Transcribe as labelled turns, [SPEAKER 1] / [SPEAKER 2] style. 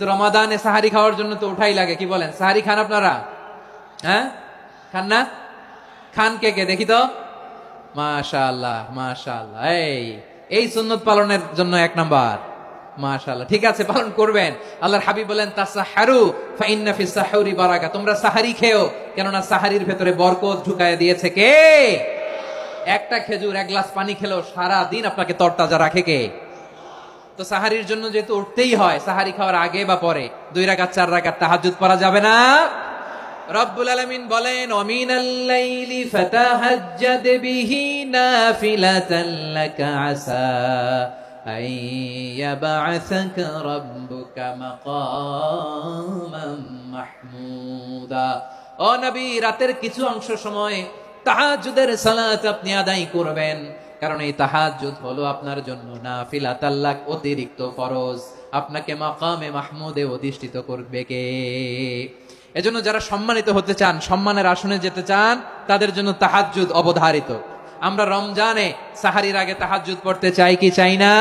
[SPEAKER 1] তো রমাদানে সাহারি খাওয়ার জন্য তো উঠাই লাগে, কি বলেন? সাহারি খান আপনারা? হ্যাঁ, খান না? খান কে কে দেখি তো? মাশাআল্লাহ মাশাআল্লাহ, এই সুন্নত পালনের জন্য এক নাম্বার। মাশাআল্লাহ, ঠিক আছে, পালন করবেন। আল্লাহর হাবিব বলেন তাসাহারু ফাইন্না ফিস সাহুরি বারাকা, তোমরা সাহারি খেও, কেননা সাহারির ভেতরে বরকত ঢুকায় দিয়েছে কে? একটা খেজুর, এক গ্লাস পানি খেলেও সারা দিন আপনাকে তরতাজা রাখে কে? তো সাহারির জন্য যেহেতু উঠতেই হয়, সাহারি খাওয়ার আগে বা পরে 2 রাকাত 4 রাকাত তাহাজ্জুদ পড়া যাবে না? রব্বুল আলামিন বলেন ওয়ামিনাল লাইলি ফাতাহাজ্জাদ বিহি নাফিলাতান লাকা আসা আইয়াবআসাকা রাব্বুকা মাকামান মাহমুদা। ও নবী, রাতের কিছু অংশ সময় তাহাজ্জুদের সালাত আপনি আদায় করবেন, কারণ এই তাহাজ্জুদ হলো আপনার জন্য নাফিলাতাল লাক, অতিরিক্ত ফরজ। আপনাকে মাকামে মাহমুদে অধিষ্ঠিত করবে কে? এজন্য যারা সম্মানিত হতে চান, সম্মানের আসনে যেতে চান, তাদের জন্য তাহাজ্জুদ অবধারিত। আমরা রমজানে সাহারির আগে তাহাজ্জুদ পড়তে চাই কি চাই না?